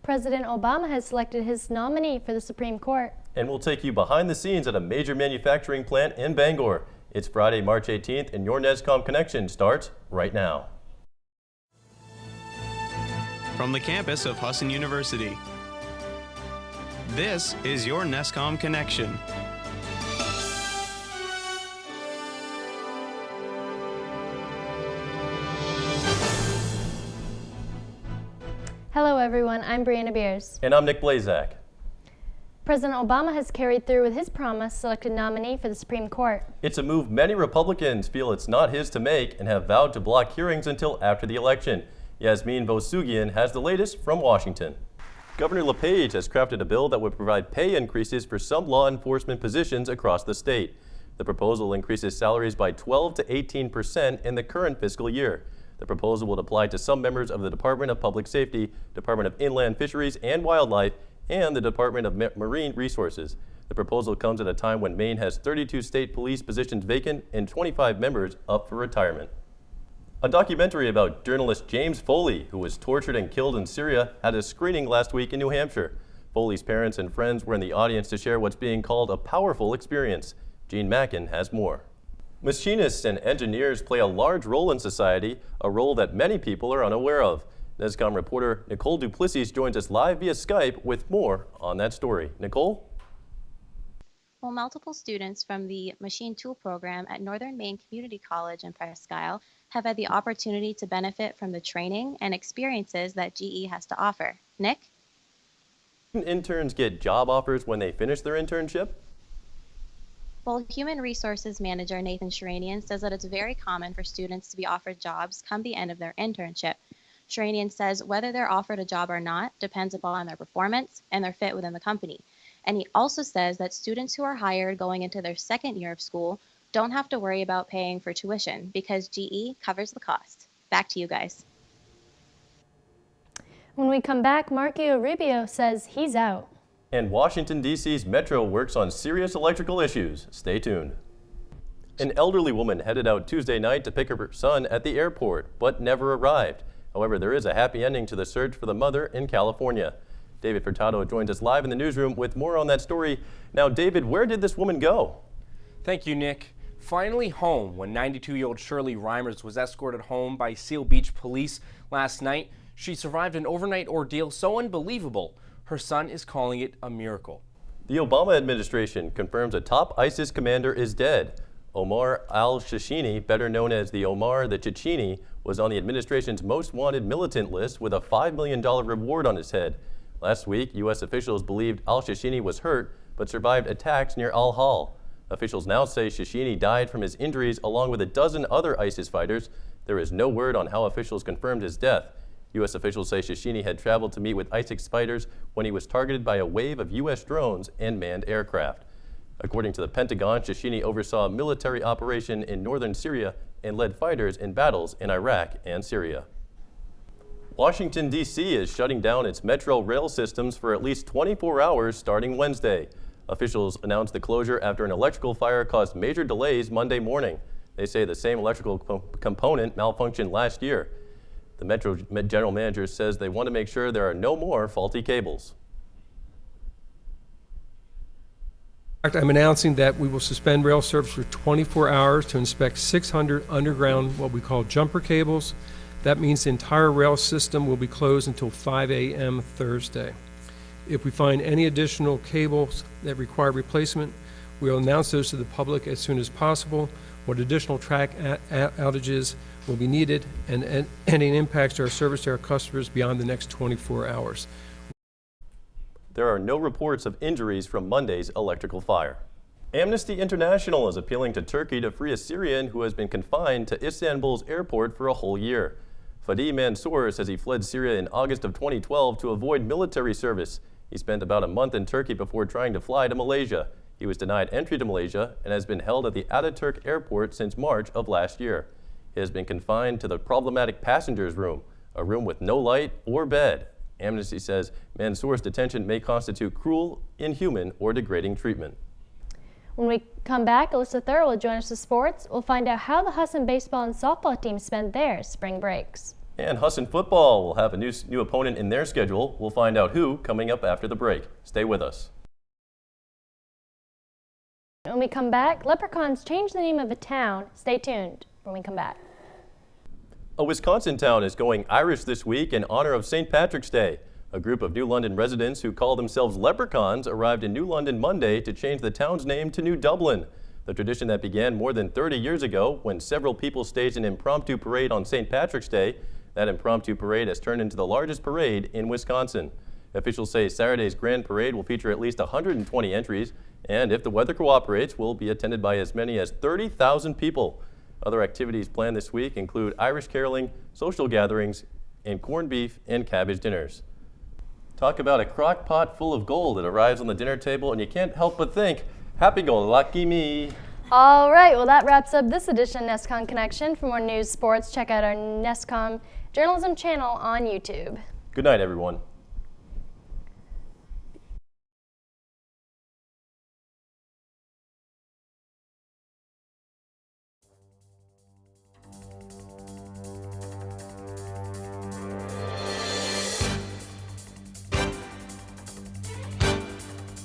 President Obama has selected his nominee for the Supreme Court. And we'll take you behind the scenes at a major manufacturing plant in Bangor. It's Friday, March 18th, and your NESCom Connection starts right now. From the campus of Husson University, this is your NESCom Connection. Hello everyone, I'm Brianna Bires. And I'm Nick Blazak. President Obama has carried through with his promise, selected nominee for the Supreme Court. It's a move many Republicans feel it's not his to make and have vowed to block hearings until after the election. Yasmin Vosugian has the latest from Washington. Governor LePage has crafted a bill that would provide pay increases for some law enforcement positions across the state. The proposal increases salaries by 12 to 18% in the current fiscal year. The proposal would apply to some members of the Department of Public Safety, Department of Inland Fisheries and Wildlife, and the Department of Marine Resources. The proposal comes at a time when Maine has 32 state police positions vacant and 25 members up for retirement. A documentary about journalist James Foley, who was tortured and killed in Syria, had a screening last week in New Hampshire. Foley's parents and friends were in the audience to share what's being called a powerful experience. Gene Mackin has more. Machinists and engineers play a large role in society, a role that many people are unaware of. NESCom reporter Nicole Duplessis joins us live via Skype with more on that story. Nicole? Well, multiple students from the Machine Tool program at Northern Maine Community College in Presque Isle have had the opportunity to benefit from the training and experiences that GE has to offer. Nick? Interns get job offers when they finish their internship? Well, Human Resources Manager Nathan Sheranian says that it's very common for students to be offered jobs come the end of their internship. Sheranian says whether they're offered a job or not depends upon their performance and their fit within the company. And he also says that students who are hired going into their second year of school don't have to worry about paying for tuition because GE covers the cost. Back to you guys. When we come back, Marco Rubio says he's out. And Washington, D.C.'s Metro works on serious electrical issues. Stay tuned. An elderly woman headed out Tuesday night to pick up her son at the airport, but never arrived. However, there is a happy ending to the search for the mother in California. David Furtado joins us live in the newsroom with more on that story. Now, David, where did this woman go? Thank you, Nick. Finally home when 92-year-old Shirley Reimers was escorted home by Seal Beach police last night. She survived an overnight ordeal so unbelievable, her son is calling it a miracle. The Obama administration confirms a top ISIS commander is dead. Omar al-Shashini, better known as the Omar the Checheni, was on the administration's most wanted militant list with a $5 million reward on his head. Last week, U.S. officials believed al-Shashini was hurt but survived attacks near Al-Hal. Officials now say Shashini died from his injuries along with a dozen other ISIS fighters. There is no word on how officials confirmed his death. U.S. officials say Shashini had traveled to meet with ISIS fighters when he was targeted by a wave of U.S. drones and manned aircraft. According to the Pentagon, Shashini oversaw a military operation in northern Syria and led fighters in battles in Iraq and Syria. Washington, D.C. is shutting down its metro rail systems for at least 24 hours starting Wednesday. Officials announced the closure after an electrical fire caused major delays Monday morning. They say the same electrical component malfunctioned last year. The Metro general manager says they want to make sure there are no more faulty cables. I'm announcing that we will suspend rail service for 24 hours to inspect 600 underground, what we call jumper cables. That means the entire rail system will be closed until 5 a.m. Thursday. If we find any additional cables that require replacement, we will announce those to the public as soon as possible. What additional track outages will be needed and any impacts to our service to our customers beyond the next 24 hours. There are no reports of injuries from Monday's electrical fire. Amnesty International is appealing to Turkey to free a Syrian who has been confined to Istanbul's airport for a whole year. Fadi Mansour says he fled Syria in August of 2012 to avoid military service. He spent about a month in Turkey before trying to fly to Malaysia. He was denied entry to Malaysia and has been held at the Ataturk airport since March of last year. He has been confined to the problematic passengers room, a room with no light or bed. Amnesty says Mansour's detention may constitute cruel, inhuman, or degrading treatment. When we come back, Alyssa Thurl will join us with sports. We'll find out how the Husson baseball and softball teams spent their spring breaks. And Husson football will have a new opponent in their schedule. We'll find out who coming up after the break. Stay with us. When we come back, leprechauns change the name of a town. Stay tuned when we come back. A Wisconsin town is going Irish this week in honor of St. Patrick's Day. A group of New London residents who call themselves leprechauns arrived in New London Monday to change the town's name to New Dublin. The tradition that began more than 30 years ago when several people staged an impromptu parade on St. Patrick's Day. That impromptu parade has turned into the largest parade in Wisconsin. Officials say Saturday's grand parade will feature at least 120 entries, and if the weather cooperates, will be attended by as many as 30,000 people. Other activities planned this week include Irish caroling, social gatherings, and corned beef and cabbage dinners. Talk about a crock pot full of gold that arrives on the dinner table, and you can't help but think, happy-go-lucky me. All right, well, that wraps up this edition of NESCom Connection. For more news, sports, check out our NESCom journalism channel on YouTube. Good night, everyone.